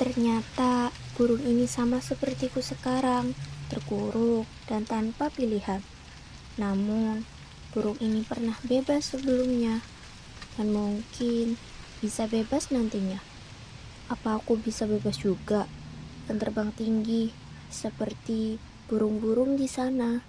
Ternyata burung ini sama sepertiku sekarang, terkurung dan tanpa pilihan. Namun, burung ini pernah bebas sebelumnya, dan mungkin bisa bebas nantinya. Apa aku bisa bebas juga dan terbang tinggi seperti burung-burung di sana?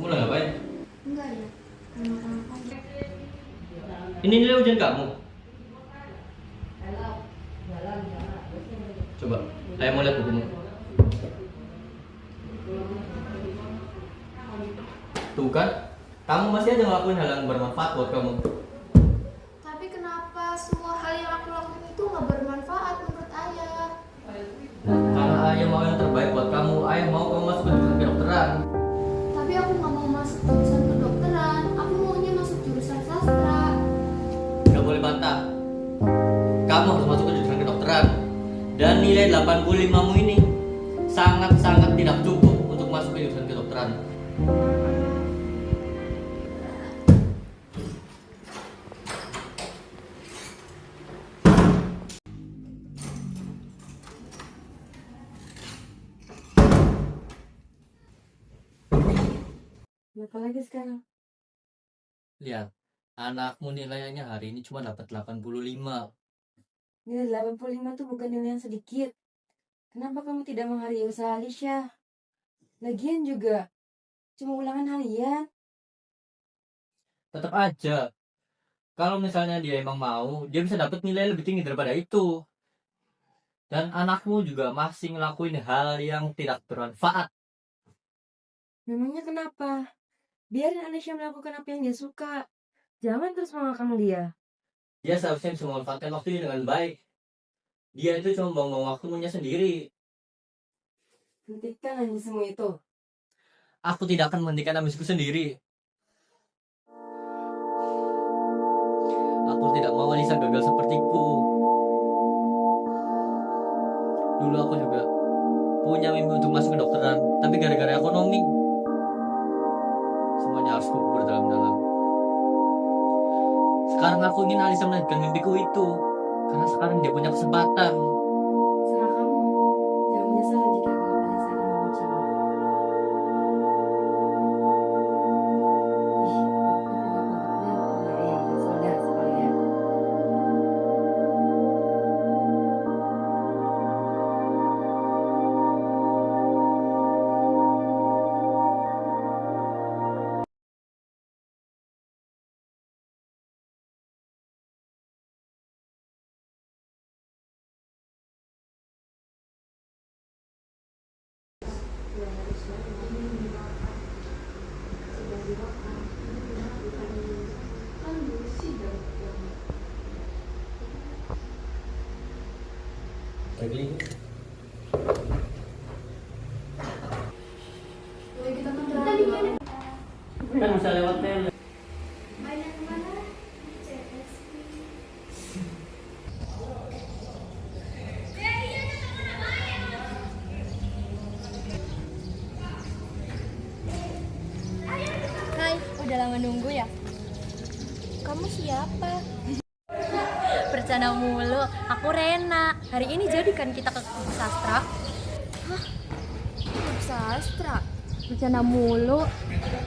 Kamu lagi ngapain? Enggak ya, Ini nilai ujian kamu. Coba, saya mau lihat bukumu. Tuh kan, kamu masih aja ngelakuin hal yang bermanfaat buat kamu. Tapi kenapa semua hal yang aku lakukan itu nggak bermanfaat menurut ayah? Karena ayah mau yang terbaik buat kamu, ayah mau kamu masuk ke jurusan kedokteran. Tapi aku nggak mau masuk jurusan kedokteran, aku maunya masuk jurusan sastra. Gak boleh bantah. Kamu harus masuk ke jurusan kedokteran. Dan nilai 85mu ini sangat-sangat tidak cukup untuk masuk ke jurusan kedokteran. Berapa lagi sekarang? Lihat, anakmu nilainya hari ini cuma dapat 85. Nilai 85 tuh bukan nilai yang sedikit. Kenapa kamu tidak menghargai usaha Alicia? Lagian juga, cuma ulangan harian. Tetap aja, kalau misalnya dia emang mau, dia bisa dapat nilai lebih tinggi daripada itu. Dan anakmu juga masih ngelakuin hal yang tidak bermanfaat. Memangnya kenapa? Biarin Alicia melakukan apa yang dia suka. Jangan terus mengekang dia. Dia seharusnya bisa memanfaatkan waktunya dengan baik. Dia itu cuma buang-buang waktunya sendiri. Hentikan aja semua itu. Aku tidak akan menghentikan ambisiku sendiri. Aku tidak mau Anissa gagal sepertiku. Dulu aku juga punya mimpi untuk masuk ke dokteran, tapi gara-gara ekonomi, semuanya harus kubur dalam-dalam. Sekarang aku ingin Alisa melanjutkan mimpiku itu, karena sekarang dia punya kesempatan. Serah kamu. Jangan menyesal jika kelak Alicia akan membencimu. Ih, aku tidak boleh sudah sekalian. Kan bisa lewat tele. Hai, udah lama nunggu ya? Kamu siapa? bercanda mulu. Aku Rena. Hari ini jadi kan kita ke sastra? Sastra. Bercanda mulu.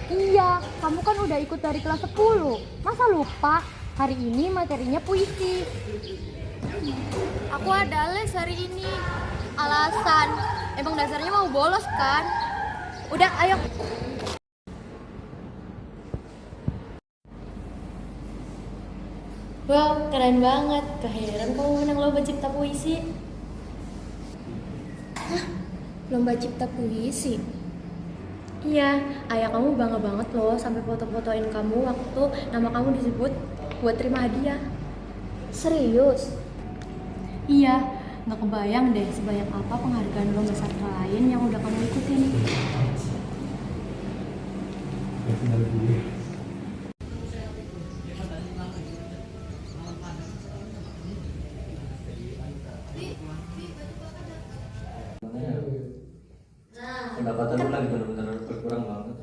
Iya, kamu kan udah ikut dari kelas 10. Masa lupa? Hari ini materinya puisi. Aku ada les hari ini. Alasan, emang dasarnya mau bolos kan? Udah, ayo. Wow, keren banget. Keheran kamu menang lomba cipta puisi. Lomba cipta puisi. Iya, ayah kamu bangga banget loh sampai foto-fotoin kamu waktu nama kamu disebut buat terima hadiah. Serius? Iya, nggak kebayang deh sebanyak apa penghargaan lomba sastra lain yang udah kamu ikutin. Pendapatan lu lagi benar-benar berkurang banget.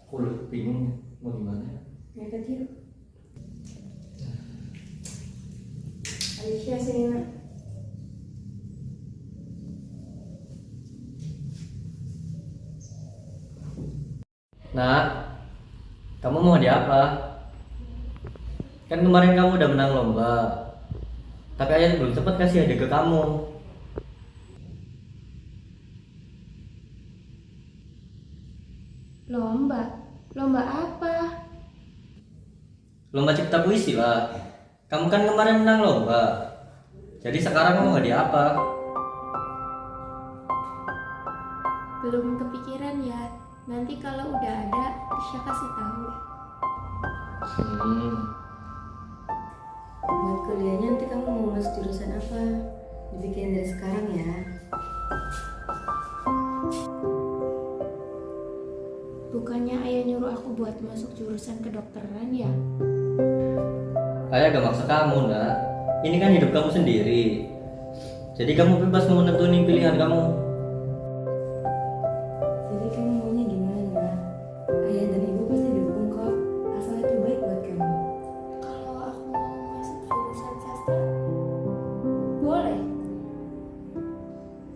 Aku udah bingung mau gimana ya. Ya kecil. Alicia sini nak. Nak, kamu mau hadiah apa? Kan kemarin kamu udah menang lomba, tapi ayah belum sempat kasih hadiah ke kamu. Lomba? Lomba apa? Lomba cipta puisi lah. Kamu kan kemarin menang lomba, jadi sekarang kamu hadiah apa? Belum kepikiran ya. Nanti kalau udah ada, Tisha kasih tahu. Buat kuliahnya nanti kamu mau masuk jurusan apa? Dibikin dari sekarang ya. Bukannya ayah nyuruh aku buat masuk jurusan kedokteran ya? Ayah gak maksa kamu, nak. Ini kan hidup kamu sendiri. Jadi kamu bebas mau nentuin pilihan kamu. Jadi kamu maunya gimana? Ayah dan ibu pasti dukung kok. Asal itu baik buat kamu. Kalau aku mau masuk jurusan sastra, boleh?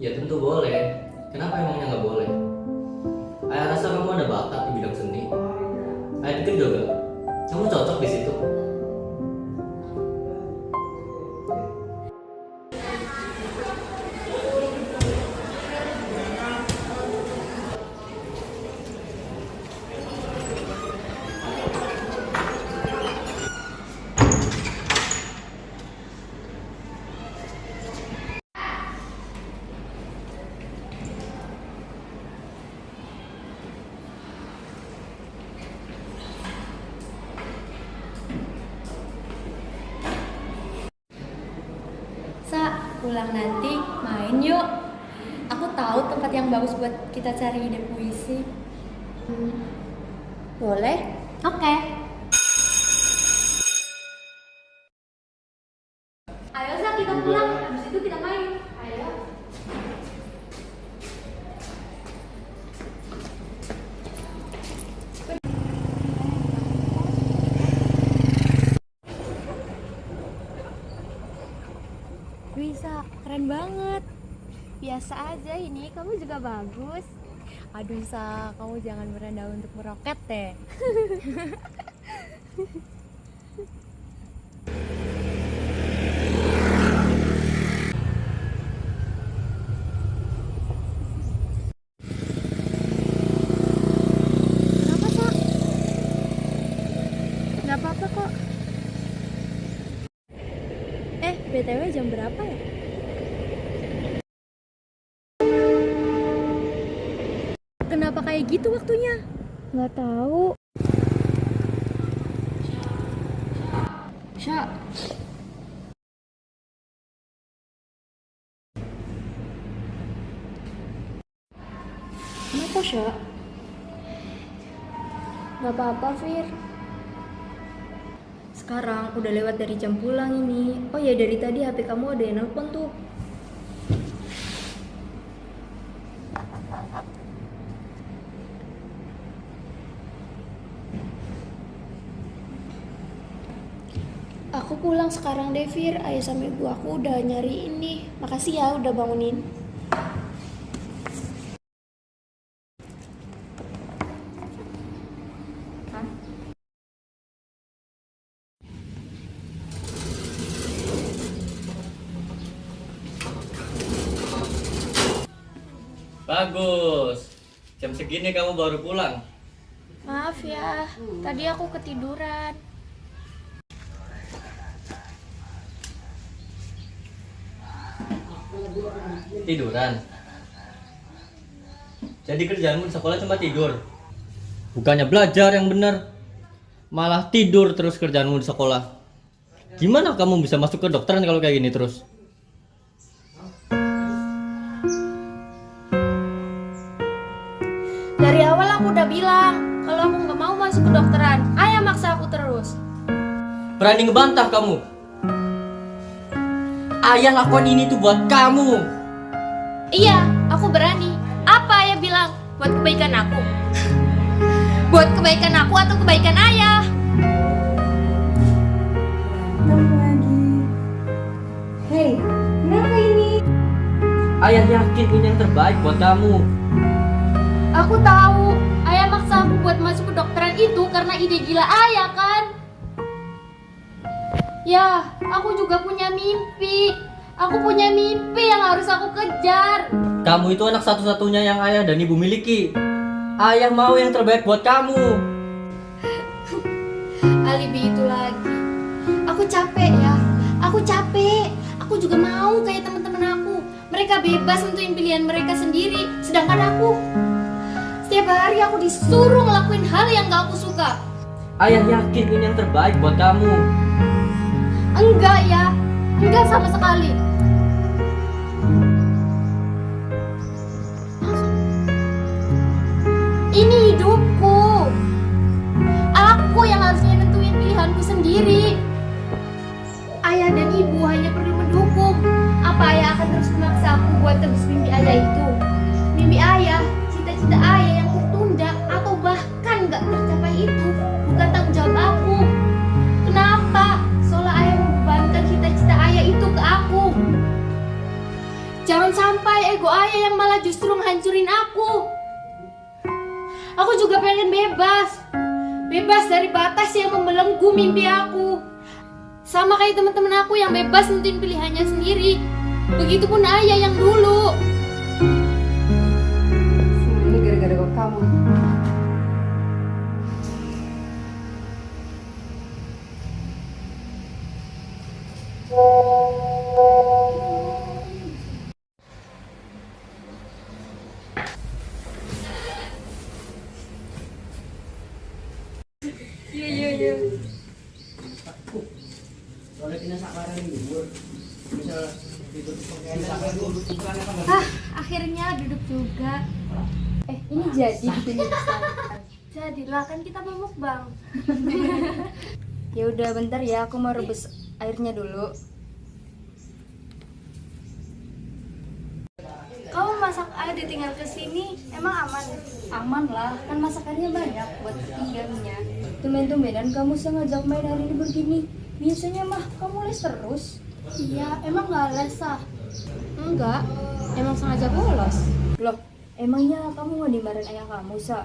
Ya tentu boleh. Kenapa emangnya nggak boleh? Ayah rasa kamu ada bakat di bidang seni. Ayah pikir juga kamu cocok di situ. Pulang nanti main yuk. Aku tahu tempat yang bagus buat kita cari ide puisi. Boleh? Oke. Ayo Sa, kita pulang. Habis itu kita main. Ayo. Bisa, keren banget. Biasa aja ini, kamu juga bagus. Aduh Sa, kamu jangan berendah untuk meroket deh. Kenapa, Sa? Nggak apa-apa kok. BTW jam berapa ya? Kenapa kayak gitu waktunya? Nggak tahu. Sya, kenapa Sya? Gak apa-apa, Fir. Sekarang udah lewat dari jam pulang ini. Oh ya, dari tadi HP kamu ada yang nelpon tuh. Aku pulang sekarang deh, Fir. Ayah sama ibu aku udah nyariin nih. Makasih ya udah bangunin. Bagus. Jam segini kamu baru pulang. Maaf ya, tadi aku ketiduran. Tiduran. Jadi kerjaanmu di sekolah cuma tidur. Bukannya belajar yang benar, malah tidur terus kerjaanmu di sekolah. Gimana kamu bisa masuk ke dokteran kalau kayak gini terus? Dari awal aku udah bilang kalau aku nggak mau masuk ke dokteran. Ayah maksa aku terus. Berani ngebantah kamu. Ayah lakukan ini tuh buat kamu. Iya, aku berani. Apa ayah bilang? Buat kebaikan aku. Buat kebaikan aku atau kebaikan ayah? Berantem lagi. Hei, kenapa ini? Ayah yakin ini yang terbaik buat kamu. Aku tahu, ayah maksa aku buat masuk ke dokteran itu karena ide gila ayah kan? Ya, aku juga punya mimpi. Aku punya mimpi yang harus aku kejar. Kamu itu anak satu-satunya yang ayah dan ibu miliki. Ayah mau yang terbaik buat kamu. Alibi itu lagi. Aku capek ya. Aku capek. Aku juga mau kayak teman-teman aku. Mereka bebas nentuin pilihan mereka sendiri. Sedangkan aku setiap hari aku disuruh ngelakuin hal yang gak aku suka. Ayah yakin ini yang terbaik buat kamu. Enggak ya, enggak sama sekali. Ini hidupku. Aku yang harusnya nentuin pilihanku sendiri. Ayah dan ibu hanya perlu mendukung. Apa ayah akan terus memaksa aku buat tebus mimpi ayah itu? Mimpi ayah, cita-cita ayah yang tertunda atau bahkan gak tercapai itu bukan tanggung jawab aku. Kenapa? Soalnya ayah membebankan cita-cita ayah itu ke aku. Jangan sampai ego ayah yang malah justru menghancurin aku. Aku juga pengen bebas. Bebas dari batas yang membelenggu mimpi aku. Sama kayak teman-teman aku yang bebas nentuin pilihannya sendiri. Begitupun ayah yang dulu. Semua ini gara-gara kamu. Akhirnya duduk juga. Ini jadi bikin Jadilah kan kita mau mukbang. Ya udah bentar ya, aku mau rebus airnya dulu. Kamu masak air ditinggal ke sini, emang aman? Aman lah, kan masakannya banyak buat bertiganya. Tumben-tumbenan kamu sengaja main hari ini begini. Biasanya mah kamu les terus. Iya, emang nggak les ah? Enggak, emang sengaja bolos. Loh, emangnya kamu nggak dimarahin ayah kamu, Sa?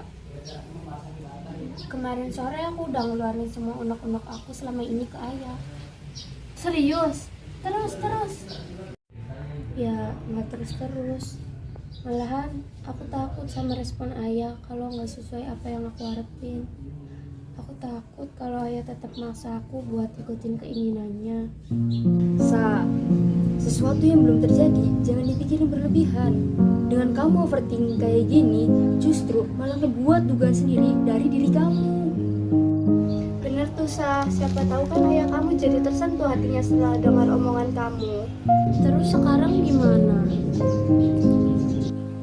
Kemarin sore aku udah ngeluarin semua unek-unek aku selama ini ke ayah. serius. Terus. Ya, nggak terus-terus. Malahan aku takut sama respon ayah kalau nggak sesuai apa yang aku harapin. Aku takut kalau ayah tetap maksa aku buat ikutin keinginannya. Sa, sesuatu yang belum terjadi jangan dipikirin berlebihan. Dengan kamu overthinking kayak gini, justru malah ngebuat dugaan sendiri dari diri kamu. Bener tuh Sa, siapa tahu kan ayah kamu jadi tersentuh hatinya setelah dengar omongan kamu. Terus sekarang gimana?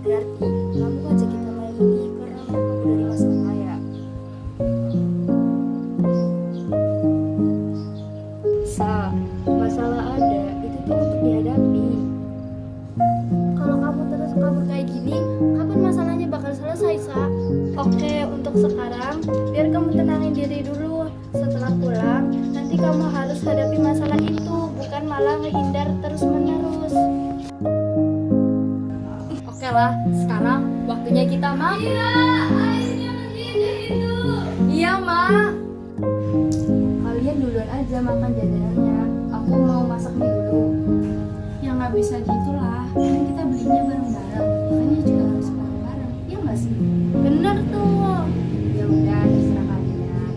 Berarti kamu ngajak kita main ini karena kamu dari masalah kaya. Sa, masalah ada itu tuh untuk dihadapi. Kalau kamu terus kabur kayak gini, kapan masalahnya bakal selesai, Sa? Oke, untuk sekarang, biar kamu tenangin diri dulu. Setelah pulang, nanti kamu harus hadapi masalah lah. Sekarang waktunya kita makan. Airnya mendidih itu. Iya, Mak. Kalian duluan aja makan jajanannya. Aku mau masak mie dulu. Ya nggak bisa gitulah, kan kita belinya bareng-bareng, makanya juga harus bareng-bareng, ya nggak sih? Bener tuh. Ya udah, terserah kalian.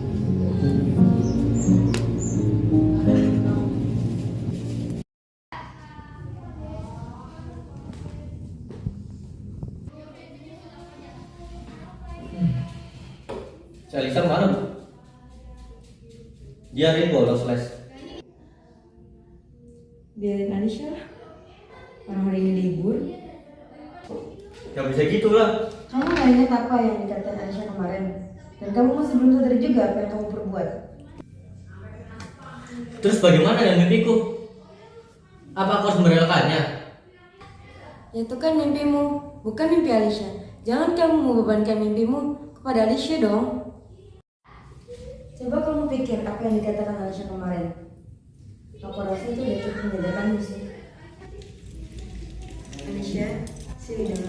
Si Alisa mana, Bu? Dia hari ini bolos les. Biarin Anisha lah. Orang hari ini libur. Gak bisa gitu lah. Kamu gak ingat apa yang dikatakan Anisha kemarin? Dan kamu masih belum sadar juga apa yang kamu perbuat. Terus bagaimana dengan mimpiku? Apa aku harus merelakannya? Ya itu kan mimpimu, bukan mimpi Alicia. Jangan kamu membebankan mimpimu kepada Alicia dong. Coba kamu pikir apa yang dikatakan Alicia kemarin. Aku rasa itu udah cukup menyadarkanmu sih. Alicia, sini dengar.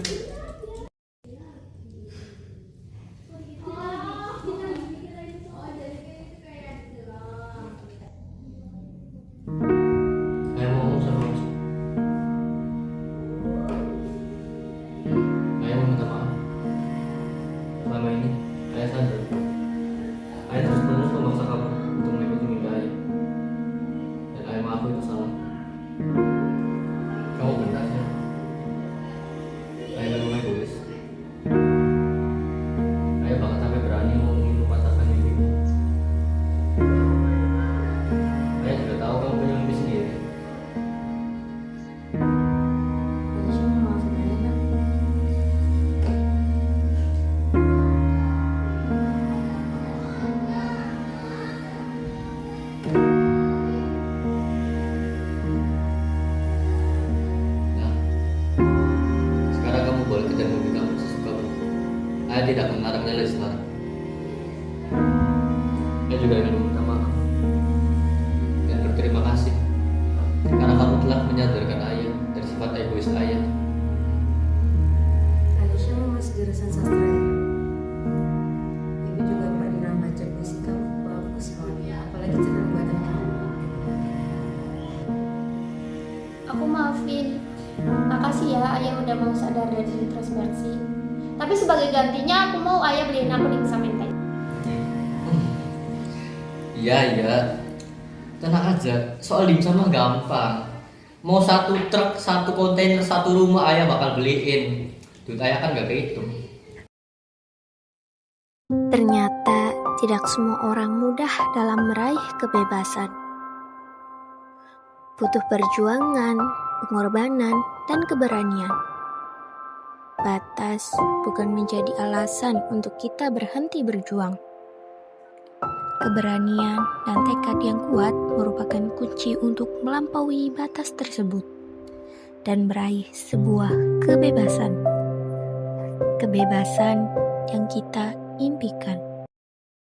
Ayah mau ngomong sama kamu. Ayah mau minta maaf. Selama ini, ayah sadar. Ayah terus-menerus memaksa kamu untuk mengikuti mimpi ayah. Dan ayah maaf itu salah. Kamu benar ya. Ayah memang egois. Ayah bahkan sampai berani ngomongin mematahkan mimpimu. Ayah juga tahu kamu punya mimpi sendiri. Alicia mau maafin ayah nak. Nah, sekarang kamu boleh kejar mimpi kamu sesukamu. Ayah tidak akan melarang Lele sekarang. Ayah juga ingin meminta maaf dan berterima kasih karena kamu telah menyadarkan ayah dari sifat egois ayah. Alicia mau masuk jurusan sastra ya? Ibu juga pernah baca puisi kamu, bagus banget. Apalagi cerita buatan kamu. Aku maafin. Makasih ya ayah udah mau sadar dari introspeksi. Tapi sebagai gantinya aku mau ayah beliin aku dimsum menteng. Iya, iya. Tenang aja, soal dimsum mah gampang. Mau satu truk, satu kontainer, satu rumah ayah bakal beliin. Duit ayah kan gak kehitung. Ternyata tidak semua orang mudah dalam meraih kebebasan. Butuh perjuangan, pengorbanan, dan keberanian. Batas bukan menjadi alasan untuk kita berhenti berjuang. Keberanian dan tekad yang kuat merupakan kunci untuk melampaui batas tersebut dan meraih sebuah kebebasan. Kebebasan yang kita impikan.